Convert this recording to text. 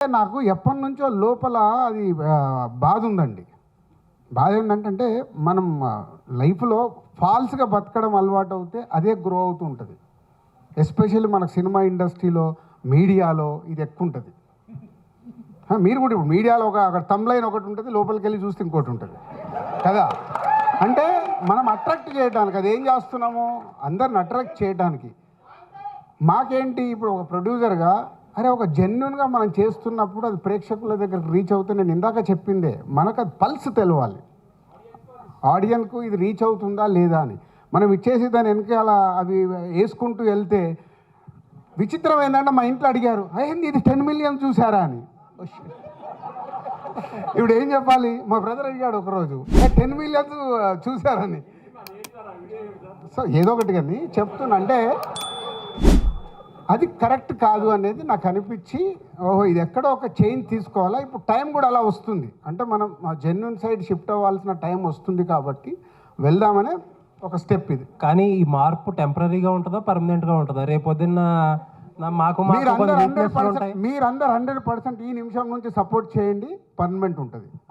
నాకు ఎప్పటి నుంచో లోపల అది బాధ ఉందండి. బాధ ఏంటంటే మనం లైఫ్లో ఫాల్స్గా బతకడం అలవాటు అవుతే అదే గ్రో అవుతూ ఉంటుంది. ఎస్పెషల్లీ మనకు సినిమా ఇండస్ట్రీలో, మీడియాలో ఇది ఎక్కువ ఉంటుంది. మీరు కూడా ఇప్పుడు మీడియాలో అక్కడ తమ్లైన్ ఒకటి ఉంటుంది, లోపలికి వెళ్ళి చూస్తే ఇంకోటి ఉంటుంది కదా. అంటే మనం అట్రాక్ట్ చేయడానికి అది ఏం చేస్తున్నాము, అందరిని అట్రాక్ట్ చేయడానికి. మాకేంటి ఇప్పుడు ఒక ప్రొడ్యూసర్గా అరే ఒక జెన్యున్గా మనం చేస్తున్నప్పుడు అది ప్రేక్షకుల దగ్గరకు రీచ్ అవుతుంది. నేను ఇందాక చెప్పిందే, మనకు అది పల్స్ తెలవాలి, ఆడియన్కు ఇది రీచ్ అవుతుందా లేదా అని. మనం ఇచ్చేసి దాని వెనకాల అవి వేసుకుంటూ వెళ్తే విచిత్రం ఏంటంటే మా ఇంట్లో అడిగారు, అయ్యింది ఇది 10 మిలియన్ చూసారా అని. ఇప్పుడు ఏం చెప్పాలి, మా బ్రదర్ అడిగాడు ఒకరోజు 10 మిలియన్స్ చూసారని. సో ఏదో ఒకటి కానీ చెప్తున్నా, అంటే అది కరెక్ట్ కాదు అనేది నాకు అనిపించి, ఓహో ఇది ఎక్కడో ఒక చేంజ్ తీసుకోవాలా. ఇప్పుడు టైం కూడా అలా వస్తుంది, అంటే మనం జెన్యున్ సైడ్ షిఫ్ట్ అవ్వాల్సిన టైం వస్తుంది కాబట్టి వెళ్దామనే ఒక స్టెప్ ఇది. కానీ ఈ మార్పు టెంపరీగా ఉంటుందా, పర్మనెంట్గా ఉంటుందా? రేపొద్దున్న మాకు మీరందరూ 100% ఈ నిమిషం నుంచి సపోర్ట్ చేయండి, పర్మనెంట్ ఉంటుంది.